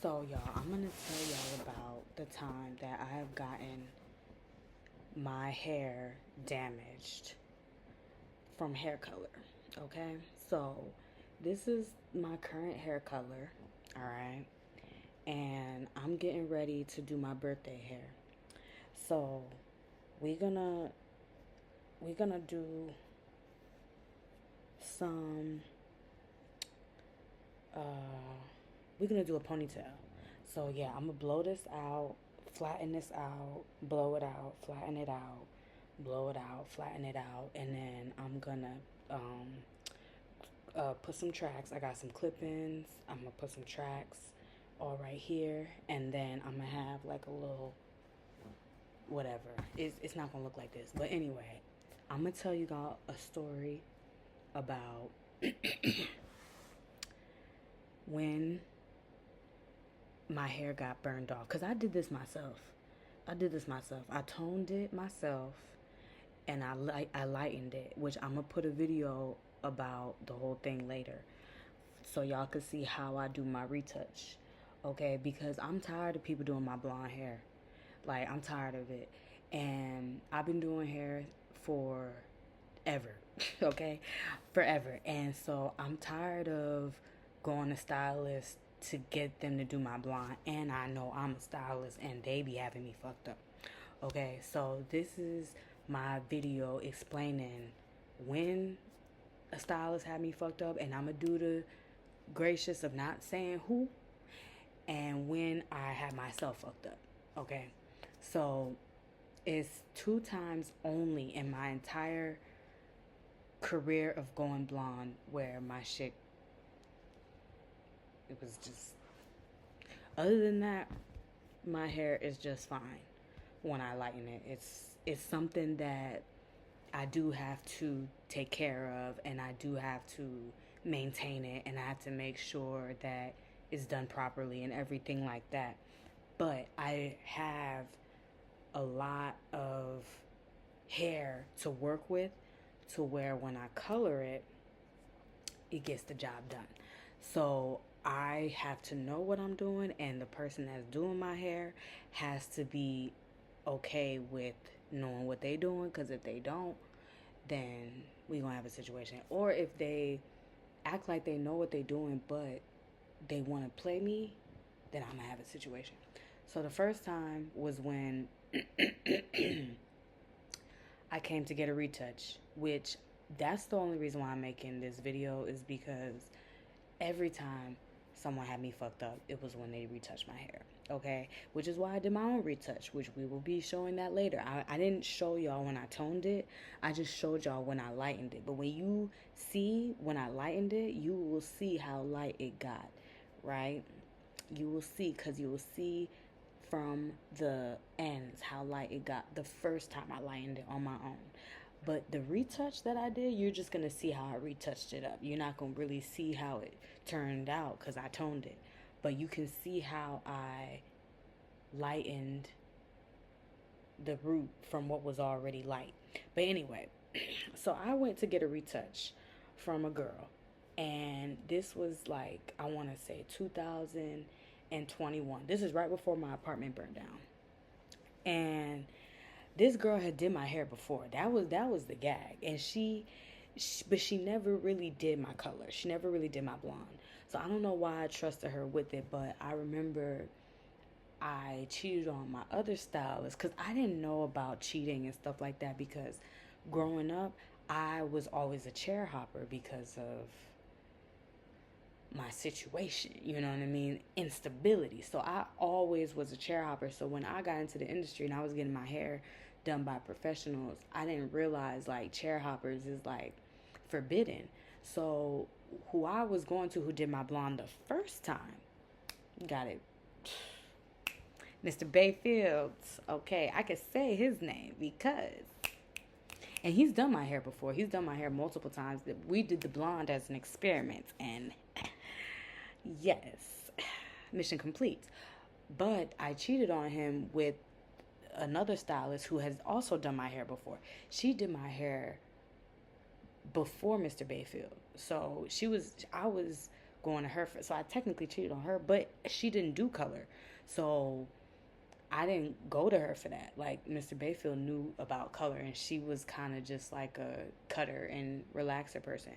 So, y'all, I'm going to tell y'all about the time that I have gotten my hair damaged from hair color. Okay? So, this is my current hair color. All right? And I'm getting ready to do my birthday hair. So, we're gonna do some uh we're gonna do a ponytail. So yeah, I'm gonna blow this out, flatten this out, blow it out, flatten it out, blow it out, flatten it out, and then I'm gonna put some tracks. I got some clip-ins. I'm gonna put some tracks all right here, and then I'm gonna have like a little whatever. It's not gonna look like this, but anyway, I'm gonna tell you all a story about when my hair got burned off, because I did this myself. I toned it myself, and I lightened it, which I'm gonna put a video about the whole thing later, so y'all can see how I do my retouch. Okay, because I'm tired of people doing my blonde hair. Like, I'm tired of it, and I've been doing hair for ever. Okay, forever. And so I'm tired of going to stylists to get them to do my blonde, and I know I'm a stylist and they be having me fucked up. Okay, so this is my video explaining when a stylist had me fucked up, and I'm gonna do the gracious of not saying who, and when I had myself fucked up. Okay, so it's 2 times only in my entire career of going blonde where my shit, it was just, other than that, my hair is just fine when I lighten it. It's something that I do have to take care of, and I do have to maintain it, and I have to make sure that it's done properly and everything like that. But I have a lot of hair to work with, to where when I color it, it gets the job done. So I have to know what I'm doing, and the person that's doing my hair has to be okay with knowing what they doing, because if they don't, then we gonna have a situation. Or if they act like they know what they doing but they want to play me, then I'm gonna have a situation. So the first time was when I came to get a retouch, which that's the only reason why I'm making this video, is because every time someone had me fucked up, it was when they retouched my hair. Okay, which is why I did my own retouch, which we will be showing that later. I didn't show y'all when I toned it, I just showed y'all when I lightened it. But when you see when I lightened it, you will see how light it got, right? You will see, because you will see from the ends how light it got the first time I lightened it on my own. But the retouch that I did, you're just going to see how I retouched it up. You're not going to really see how it turned out because I toned it. But you can see how I lightened the root from what was already light. But anyway, so I went to get a retouch from a girl. And this was like, I want to say 2021. This is right before my apartment burned down. And this girl had did my hair before. That was the gag. And but she never really did my color. She never really did my blonde. So I don't know why I trusted her with it, but I remember I cheated on my other stylist, because I didn't know about cheating and stuff like that, because growing up I was always a chair hopper because of my situation, you know what I mean? Instability. So I always was a chair hopper. So when I got into the industry and I was getting my hair done by professionals, I didn't realize like chair hoppers is like forbidden. So who I was going to, who did my blonde the first time, got it, Mr. Bayfields. Okay, I could say his name because, and he's done my hair before. He's done my hair multiple times. We did the blonde as an experiment, and yes, mission complete. But I cheated on him with another stylist who has also done my hair before. She did my hair before Mr. Bayfield. So I was going to her for, so I technically cheated on her, but she didn't do color. So I didn't go to her for that. Like, Mr. Bayfield knew about color, and she was kind of just like a cutter and relaxer person.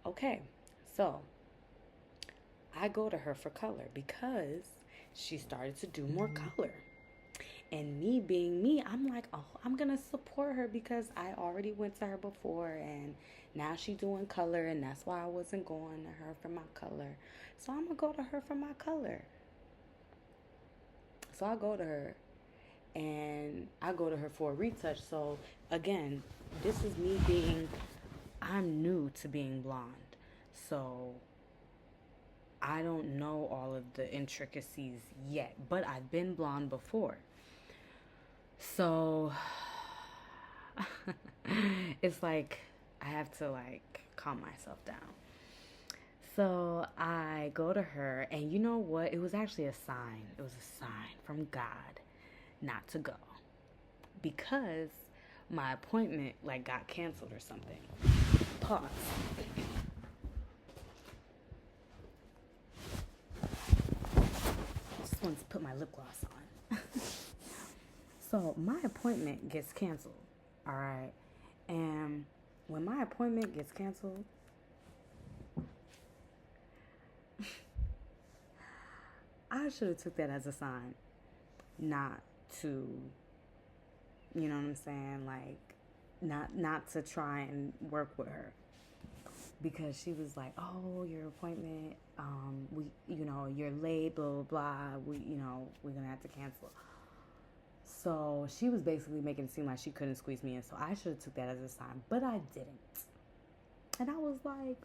Okay, so I go to her for color because she started to do more color. And me being me, I'm like, oh, I'm gonna support her because I already went to her before, and now she's doing color, and that's why I wasn't going to her for my color. So I'm gonna go to her for my color. So I go to her, and I go to her for a retouch. So again, this is me being, I'm new to being blonde. So I don't know all of the intricacies yet, but I've been blonde before. So it's like I have to like calm myself down. So I go to her, and you know what? It was actually a sign. It was a sign from God not to go because my appointment like got canceled or something. Pause. Just wanted to put my lip gloss on. So my appointment gets canceled. All right. And when my appointment gets canceled, I should have took that as a sign not to, you know what I'm saying? Like, not to try and work with her, because she was like, "Oh, your appointment, you're late, blah blah blah. We're gonna have to cancel." So she was basically making it seem like she couldn't squeeze me in. So I should have took that as a sign, but I didn't. And I was like,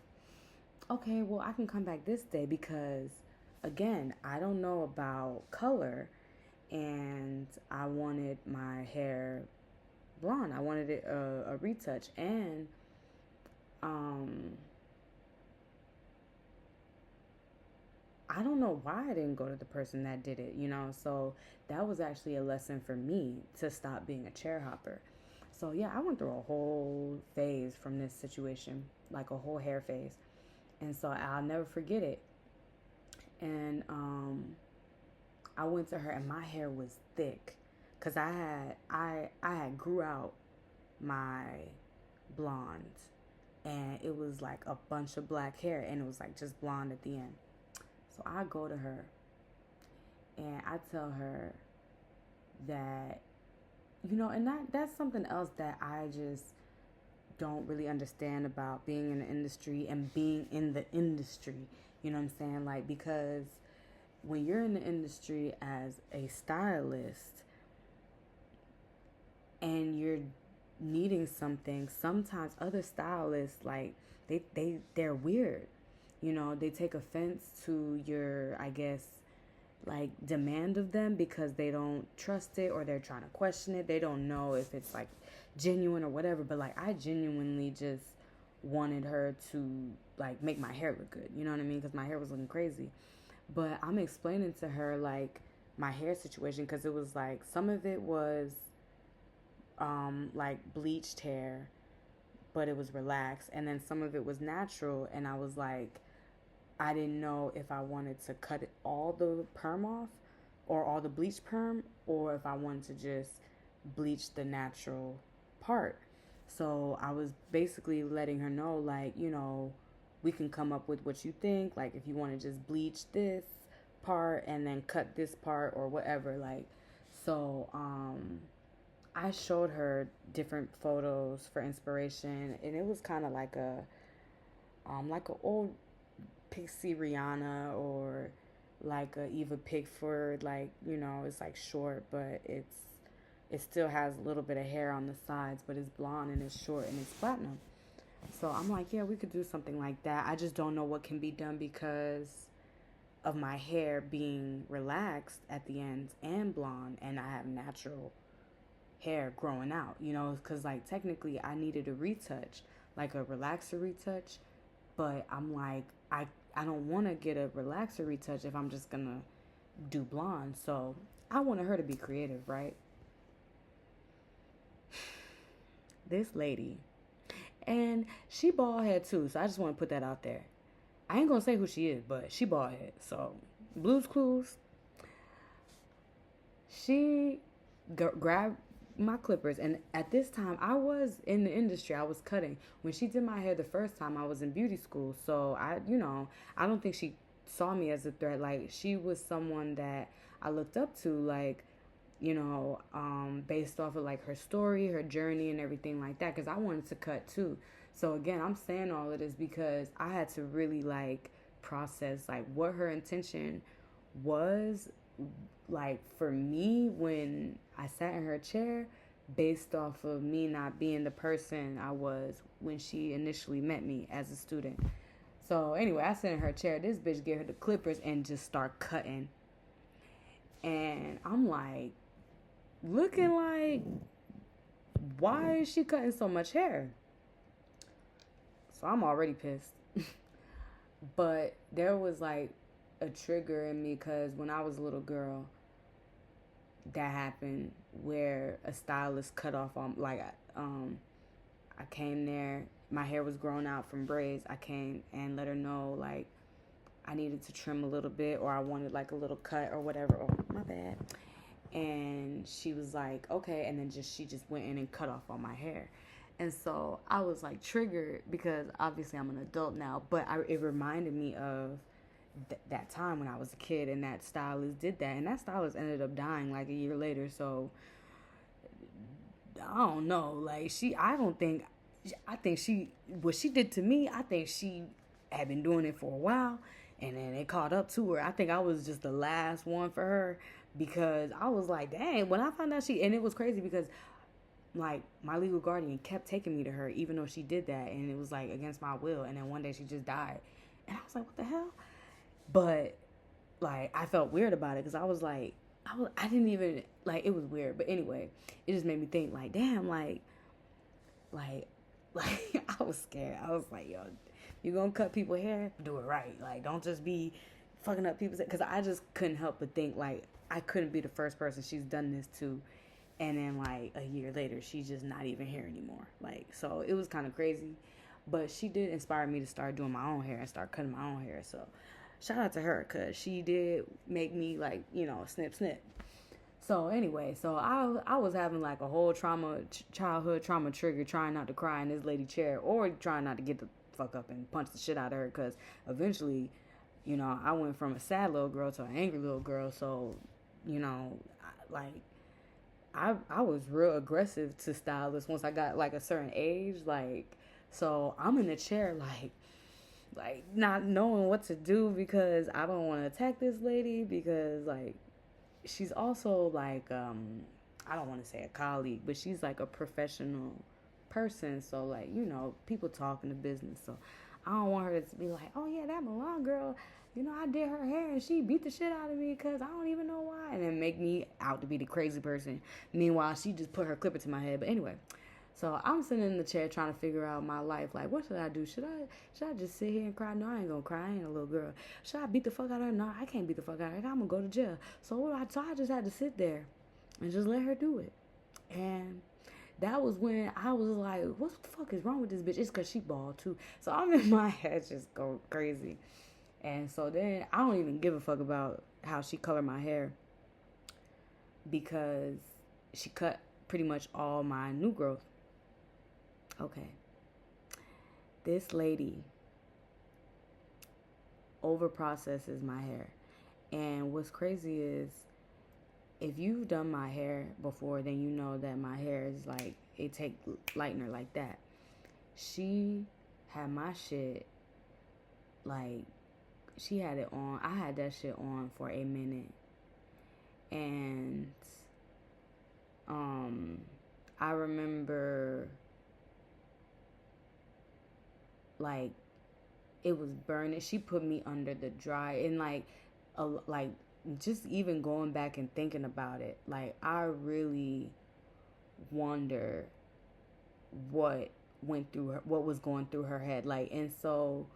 okay, well, I can come back this day because, again, I don't know about color, and I wanted my hair blonde. I wanted it a retouch, and I don't know why I didn't go to the person that did it, So that was actually a lesson for me to stop being a chair hopper. So yeah, I went through a whole phase from this situation, like a whole hair phase. And so I'll never forget it. And I went to her, and my hair was thick cuz I had grew out my blonde, and it was like a bunch of black hair, and it was like just blonde at the end. So I go to her, and I tell her that, and that's something else that I just don't really understand about being in the industry and being in the industry. You know what I'm saying? Like, because when you're in the industry as a stylist and you're needing something, sometimes other stylists, like, they're weird. They take offense to your, I guess, like, demand of them because they don't trust it, or they're trying to question it. They don't know if it's like genuine or whatever. But like, I genuinely just wanted her to like make my hair look good. You know what I mean? Because my hair was looking crazy. But I'm explaining to her like my hair situation, because it was like some of it was like bleached hair, but it was relaxed, and then some of it was natural, and I was like, I didn't know if I wanted to cut it, all the perm off, or all the bleach perm, or if I wanted to just bleach the natural part. So I was basically letting her know, like, we can come up with what you think. Like, if you want to just bleach this part and then cut this part or whatever. Like, so I showed her different photos for inspiration, and it was kind of like a old Pixie Rihanna, or like a Eva Pigford, like, it's like short, but it still has a little bit of hair on the sides, but it's blonde and it's short and it's platinum. So I'm like, yeah, we could do something like that. I just don't know what can be done because of my hair being relaxed at the ends and blonde, and I have natural hair growing out, because like technically I needed a retouch, like a relaxer retouch, but I'm like, I don't want to get a relaxer retouch if I'm just gonna do blonde. So I wanted her to be creative, right? This lady, and she bald head too, so I just want to put that out there. I ain't gonna say who she is, but she bald head. So Blue's Clues, she grabbed my clippers, and at this time I was in the industry. I was cutting when she did my hair the first time. I was in beauty school, so I don't think she saw me as a threat. Like, she was someone that I looked up to, like, based off of like her story, her journey, and everything like that, because I wanted to cut too. So again, I'm saying all of this because I had to really like process like what her intention was, like, for me when I sat in her chair, based off of me not being the person I was when she initially met me as a student. So anyway, I sat in her chair. This bitch gave her the clippers and just start cutting. And I'm like, looking like, why is she cutting so much hair? So I'm already pissed. But there was like a trigger in me because when I was a little girl, that happened where a stylist cut off on, like, I came there, my hair was grown out from braids. I came and let her know like I needed to trim a little bit, or I wanted like a little cut or whatever. Oh, my bad. And she was like, okay. And then she just went in and cut off all my hair. And so I was like triggered because obviously I'm an adult now, but it reminded me of that time when I was a kid, and that stylist did that. And that stylist ended up dying like a year later. So I don't know. Like, I think what she did to me, I think she had been doing it for a while, and then it caught up to her. I think I was just the last one for her, because I was like, dang, when I found out and it was crazy because like my legal guardian kept taking me to her even though she did that, and it was like against my will, and then one day she just died. And I was like, what the hell? But like, I felt weird about it because I was like, I didn't even, like, it was weird. But anyway, it just made me think like, damn, like like I was scared. I was like, yo, you gonna cut people's hair, do it right. Like, don't just be fucking up people's hair. Because I just couldn't help but think like I couldn't be the first person she's done this to, and then like a year later she's just not even here anymore. Like, so it was kind of crazy. But she did inspire me to start doing my own hair and start cutting my own hair. So shout out to her, because she did make me like, snip snip. So anyway, so I was having like a whole childhood trauma trigger, trying not to cry in this lady chair, or trying not to get the fuck up and punch the shit out of her, because eventually, I went from a sad little girl to an angry little girl. So, I was real aggressive to stylists once I got like a certain age. Like, so I'm in the chair like not knowing what to do, because I don't want to attack this lady, because like she's also like, I don't want to say a colleague, but she's like a professional person. So like, people talking to business. So I don't want her to be like, oh yeah, that Milan girl, I did her hair and she beat the shit out of me because I don't even know why, and then make me out to be the crazy person. Meanwhile, she just put her clipper to my head. But anyway, so I'm sitting in the chair trying to figure out my life. Like, what should I do? Should I just sit here and cry? No, I ain't gonna cry. I ain't a little girl. Should I beat the fuck out of her? No, I can't beat the fuck out of her. I'm gonna go to jail. So I just had to sit there and just let her do it. And that was when I was like, what the fuck is wrong with this bitch? It's because she bald too. So I'm in my head just go crazy. And so then I don't even give a fuck about how she colored my hair, because she cut pretty much all my new growth. Okay. This lady overprocesses my hair. And what's crazy is, if you've done my hair before, then you know that my hair is like, it take lightener like that. She had my shit, like, she had it on. I had that shit on for a minute. And I remember like it was burning. She put me under the dry, and like just even going back and thinking about it, like I really wonder what what was going through her head. Like, and so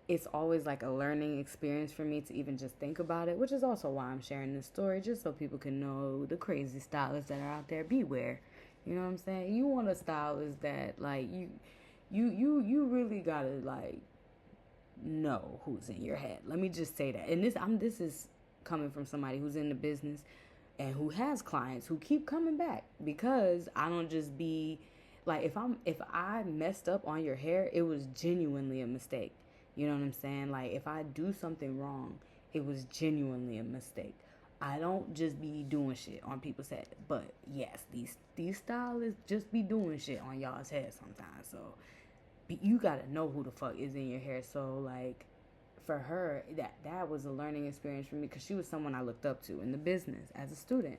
it's always like a learning experience for me to even just think about it, which is also why I'm sharing this story, just so people can know the crazy stylists that are out there. Beware. You know what I'm saying? You want a stylist that like you really gotta like know who's in your head. Let me just say that. And this is coming from somebody who's in the business and who has clients who keep coming back, because I don't just be like, if I messed up on your hair, it was genuinely a mistake. You know what I'm saying? Like, if I do something wrong, it was genuinely a mistake. I don't just be doing shit on people's head. But yes, these stylists just be doing shit on y'all's head sometimes. So you gotta know who the fuck is in your hair. So like, for her, that was a learning experience for me, because she was someone I looked up to in the business as a student.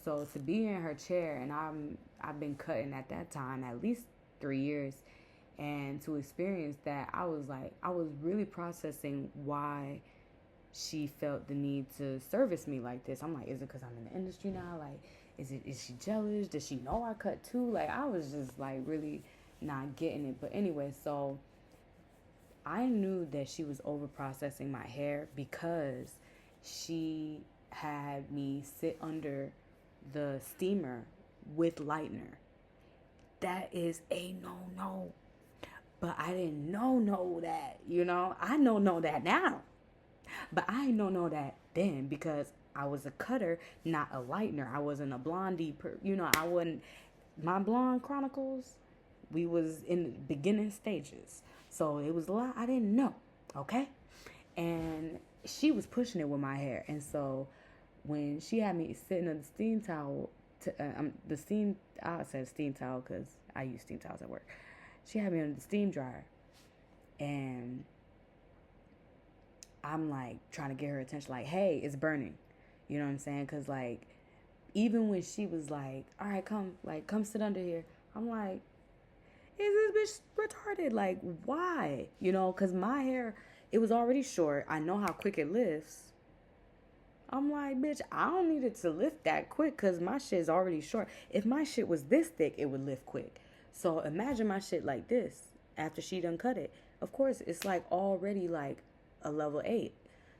So to be in her chair, and I've been cutting at that time at least 3 years, and to experience that, I was like, I was really processing why she felt the need to service me like this. I'm like, is it because I'm in the industry now? Like, is she jealous? Does she know I cut too? Like, I was just like really not getting it. But anyway, so I knew that she was over processing my hair because she had me sit under the steamer with lightener. That is a no. But I didn't know that, I know that now. But I didn't know that then, because I was a cutter, not a lightener. I wasn't a blondie. I wasn't. My blonde chronicles, we was in the beginning stages. So it was a lot I didn't know, okay? And she was pushing it with my hair. And so when she had me sitting on the steam towel, I said steam towel because I use steam towels at work. She had me on the steam dryer. And I'm like trying to get her attention, like, hey, it's burning. You know what I'm saying? Because like, even when she was like, all right, come sit under here. I'm like, is this bitch retarded? Like, why? Because my hair, it was already short. I know how quick it lifts. I'm like, bitch, I don't need it to lift that quick because my shit is already short. If my shit was this thick, it would lift quick. So imagine my shit like this after she done cut it. Of course, it's like already like a level 8.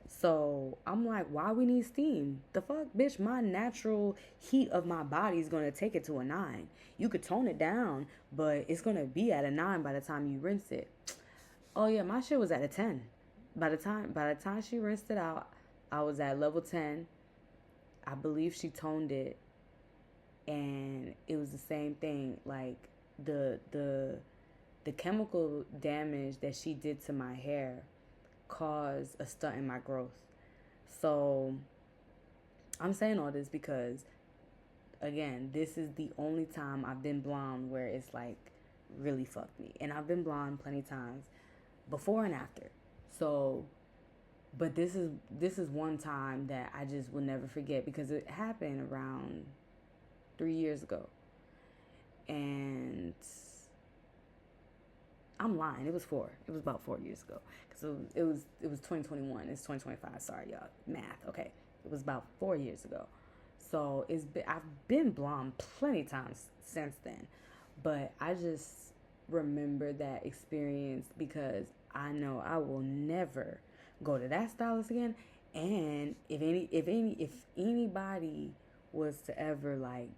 So I'm like, why we need steam? The fuck, bitch, my natural heat of my body is going to take it to a 9. You could tone it down, but it's going to be at a 9 by the time you rinse it. Oh yeah, my shit was at a 10. By the time she rinsed it out, I was at level 10. I believe she toned it, and it was the same thing. Like the chemical damage that she did to my hair caused a stunt in my growth. So I'm saying all this because, again, this is the only time I've been blonde where it's like really fucked me. And I've been blonde plenty of times before and after. So, but this is one time that I just will never forget, because it happened around 3 years ago. And I'm lying. It was 4. It was about 4 years ago. So it was 2021. It's 2025. Sorry, y'all. Math. Okay. It was about 4 years ago. So I've been blonde plenty of times since then. But I just remember that experience because I know I will never go to that stylist again. And if anybody was to ever like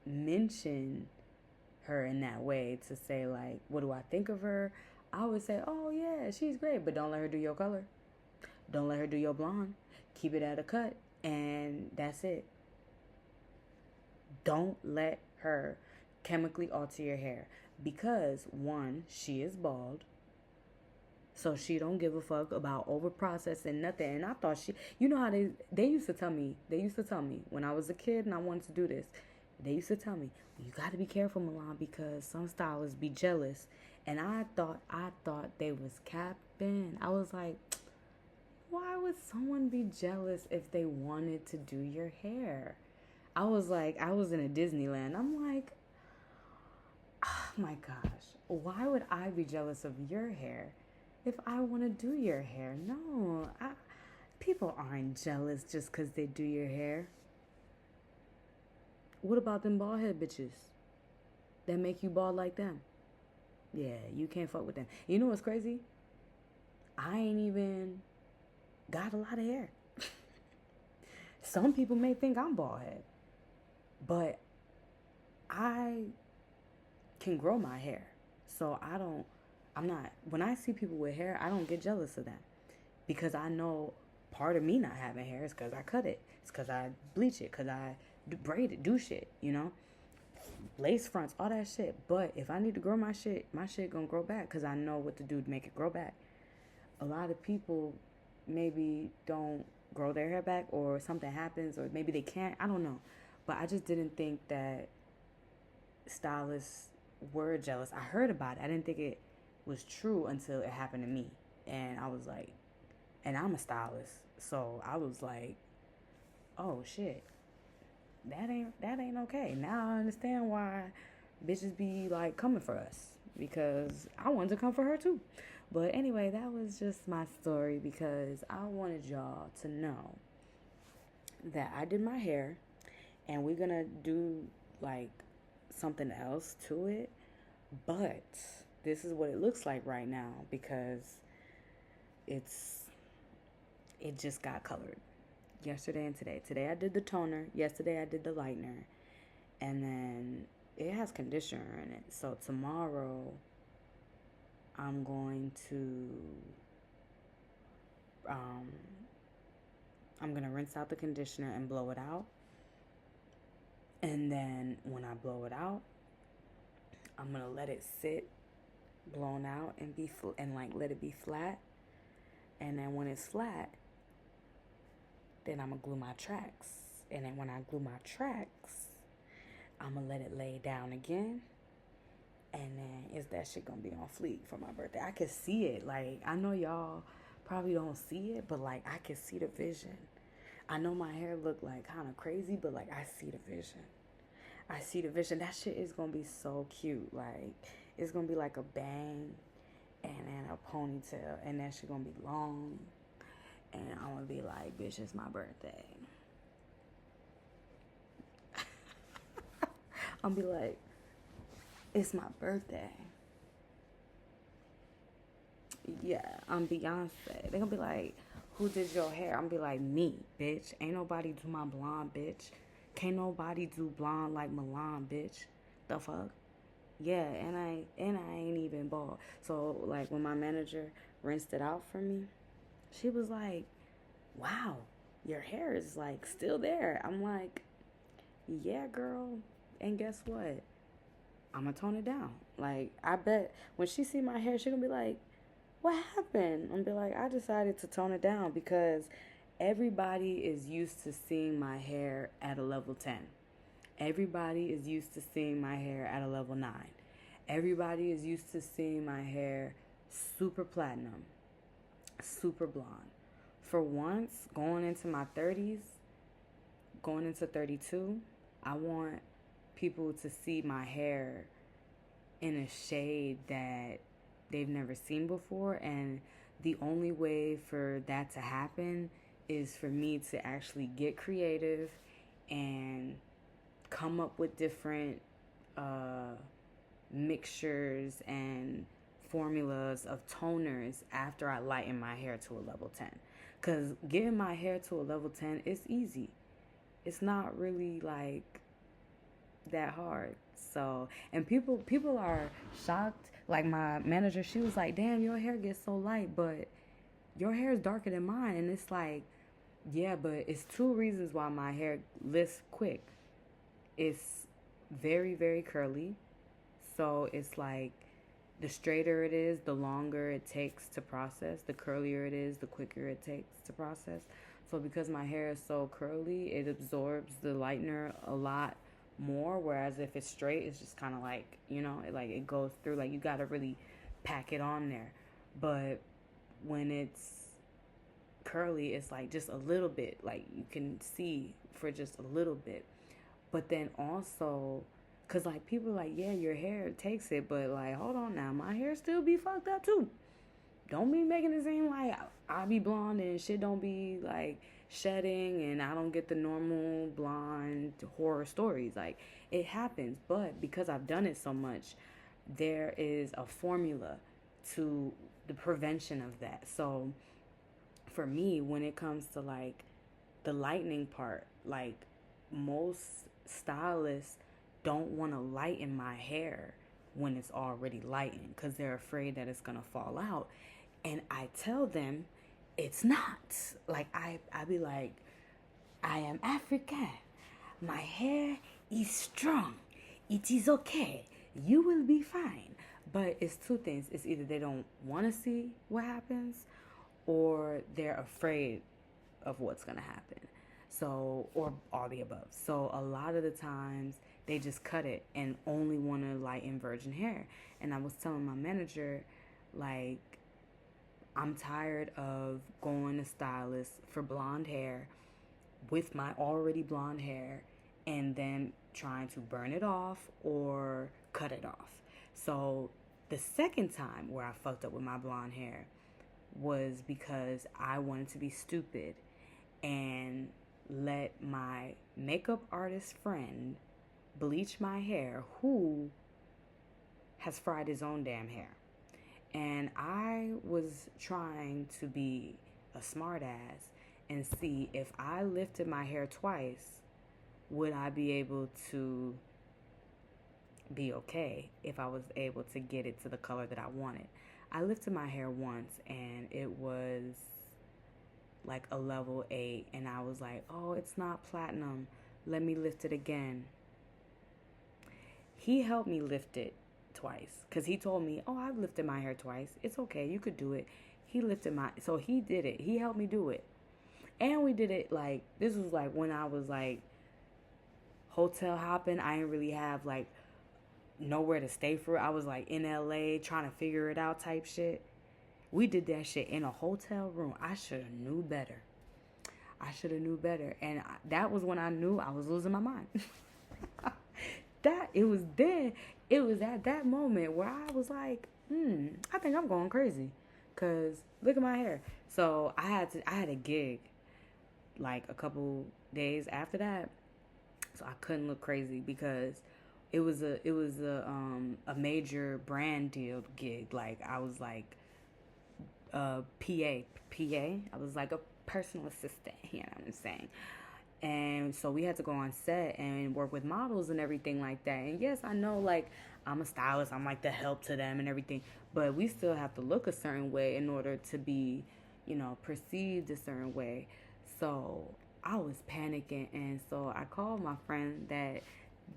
mention her in that way, to say like, what do I think of her, I would say, oh yeah, she's great, but don't let her do your color, don't let her do your blonde, keep it at a cut, and that's it. Don't let her chemically alter your hair, because one, she is bald, so she don't give a fuck about over processing nothing. And I thought how they used to tell me when I was a kid and I wanted to do this. They used to tell me, well, you got to be careful, Milan, because some stylists be jealous. And I thought they was capping. I was like, why would someone be jealous if they wanted to do your hair? I was in a Disneyland. I'm like, oh my gosh, why would I be jealous of your hair if I want to do your hair? No, people aren't jealous just because they do your hair. What about them bald head bitches that make you bald like them? Yeah, you can't fuck with them. You know what's crazy? I ain't even got a lot of hair. Some people may think I'm bald head, but I can grow my hair. So I don't I'm not, when I see people with hair, I don't get jealous of them because I know part of me not having hair is because I cut it. It's because I bleach it, because I braid it, do shit, you know? Lace fronts, all that shit. But if I need to grow my shit gonna grow back because I know what to do to make it grow back. A lot of people maybe don't grow their hair back or something happens or maybe they can't. I don't know. But I just didn't think that stylists were jealous. I heard about it. I didn't think it was true until it happened to me. And I was like, and I'm a stylist. So I was like, oh shit. That ain't okay. Now I understand why bitches be like coming for us because I wanted to come for her too. But anyway, that was just my story because I wanted y'all to know that I did my hair and we're gonna do like something else to it. But this is what it looks like right now because it's it just got colored yesterday and today. Today I did the toner, yesterday I did the lightener, and then it has conditioner in it. So tomorrow I'm going to um I'm gonna rinse out the conditioner and blow it out. And then when I blow it out, I'm gonna let it sit blown out and and like let it be flat. And then when it's flat, then I'm gonna glue my tracks. And then when I glue my tracks, I'm gonna let it lay down again. And then is that shit gonna be on fleek for my birthday? I can see it. Like, I know y'all probably don't see it, but like I can see the vision. I know my hair look like kind of crazy, but like I see the vision. I see the vision. That shit is gonna be so cute. Like, it's gonna be like a bang and then a ponytail, and that shit gonna be long. And I'm gonna be like, bitch, it's my birthday. I'm gonna be like, it's my birthday. Yeah, I'm Beyonce. They're gonna be like, who did your hair? I'm gonna be like, me, bitch. Ain't nobody do my blonde, bitch. Can't nobody do blonde like Milan, bitch. The fuck? Yeah, and I ain't even bald. So like when my manager rinsed it out for me, she was like, wow, your hair is like still there. I'm like, yeah, girl. And guess what? I'm gonna tone it down. Like, I bet when she see my hair, she gonna be like, what happened? I'm gonna be like, I decided to tone it down because everybody is used to seeing my hair at a level 10. Everybody is used to seeing my hair at a level 9. Everybody is used to seeing my hair super platinum, super blonde. For once, going into my 30s, going into 32, I want people to see my hair in a shade that they've never seen before. And the only way for that to happen is for me to actually get creative and come up with different mixtures and formulas of toners after I lighten my hair to a level 10. Because getting my hair to a level 10 is easy. It's not really like that hard. So, and people are shocked. Like my manager, she was like, damn, your hair gets so light, but your hair is darker than mine. And it's like, yeah, but it's two reasons why my hair lifts quick. It's very, very curly. So it's like the straighter it is, the longer it takes to process. The curlier it is, the quicker it takes to process. So because my hair is so curly, it absorbs the lightener a lot more. Whereas if it's straight, it's just kind of like, it goes through. Like, you got to really pack it on there. But when it's curly, it's like just a little bit. Like, you can see for just a little bit. But then also, because like people are like, yeah, your hair takes it, but like, hold on now, my hair still be fucked up too. Don't be making it seem like I be blonde and shit don't be like shedding and I don't get the normal blonde horror stories. Like, it happens, but because I've done it so much, there is a formula to the prevention of that. So for me, when it comes to like the lightening part, like most stylists don't want to lighten my hair when it's already lightened because they're afraid that it's going to fall out. And I tell them it's not. Like, I be like, I am African. My hair is strong. It is okay. You will be fine. But it's two things. It's either they don't want to see what happens, or they're afraid of what's going to happen. So, or all the above. So a lot of the times they just cut it and only want to lighten virgin hair. And I was telling my manager, like, I'm tired of going to stylists for blonde hair with my already blonde hair and then trying to burn it off or cut it off. So the second time where I fucked up with my blonde hair was because I wanted to be stupid and let my makeup artist friend bleach my hair, who has fried his own damn hair. And I was trying to be a smartass and see if I lifted my hair twice, would I be able to be okay if I was able to get it to the color that I wanted. I lifted my hair once and it was like a level 8, and I was like, oh, it's not platinum. Let me lift it again. He helped me lift it twice because he told me, oh, I've lifted my hair twice. It's okay. You could do it. He did it. He helped me do it. And we did it like, this was like when I was like hotel hopping. I didn't really have like nowhere to stay for. I was like in LA trying to figure it out type shit. We did that shit in a hotel room. I should have knew better. And that was when I knew I was losing my mind. It was at that moment where I was like, I think I'm going crazy. Cause look at my hair. So I had a gig like a couple days after that. So I couldn't look crazy because it was a major brand deal gig. Like I was like PA. I was like a personal assistant, you know what I'm saying? And so we had to go on set and work with models and everything like that. And yes, I know, like, I'm a stylist. I'm like the help to them and everything. But we still have to look a certain way in order to be, perceived a certain way. So I was panicking. And so I called my friend that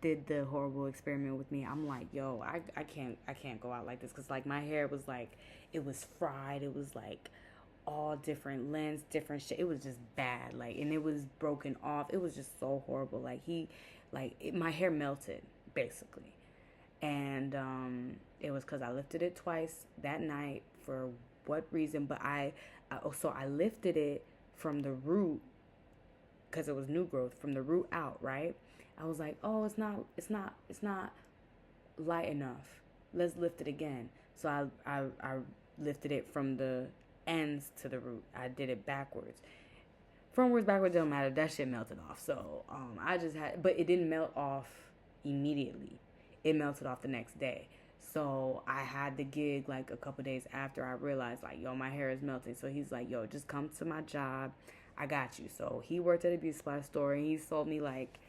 did the horrible experiment with me. I'm like, yo, I can't go out like this. Because, like, my hair was like, it was fried. It was like all different lengths, different shit. It was just bad, like, and it was broken off. It was just so horrible. My hair melted basically, and it was because I lifted it twice that night for what reason? But I lifted it from the root because it was new growth from the root out. Right? I was like, oh, it's not light enough. Let's lift it again. So I lifted it from the ends to the root. I did it backwards. Frontwards, backwards, don't matter. That shit melted off. So but it didn't melt off immediately. It melted off the next day. So I had the gig like a couple days after I realized, like, yo, my hair is melting. So he's like, yo, just come to my job. I got you. So he worked at a beauty supply store and he sold me like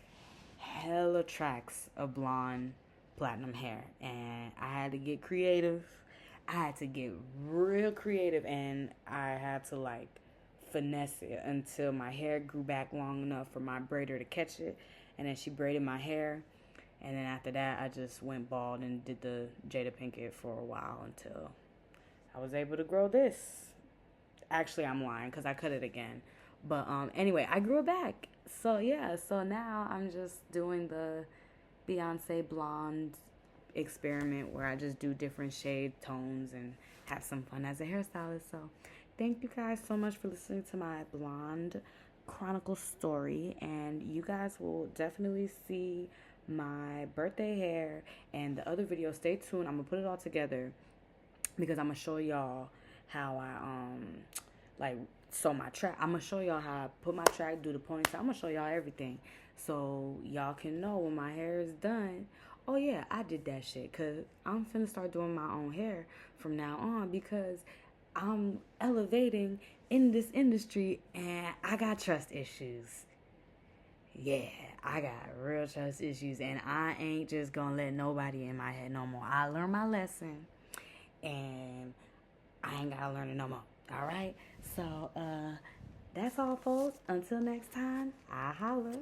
hella tracks of blonde platinum hair. And I had to get creative. I had to get real creative, and I had to like finesse it until my hair grew back long enough for my braider to catch it. And then she braided my hair, and then after that I just went bald and did the Jada Pinkett for a while until I was able to grow this. Actually, I'm lying because I cut it again, but anyway, I grew it back. So yeah, so now I'm just doing the Beyonce blonde experiment where I just do different shade tones and have some fun as a hairstylist. So thank you guys so much for listening to my blonde chronicle story, and you guys will definitely see my birthday hair and the other video. Stay tuned. I'm gonna put it all together because I'm gonna show y'all how I sew my track. I'm gonna show y'all how I put my track, do the ponytail. I'm gonna show y'all everything so y'all can know when my hair is done. Oh yeah, I did that shit because I'm finna start doing my own hair from now on because I'm elevating in this industry and I got trust issues. Yeah, I got real trust issues, and I ain't just gonna let nobody in my head no more. I learned my lesson, and I ain't gotta learn it no more. All right, so that's all, folks. Until next time, I holla.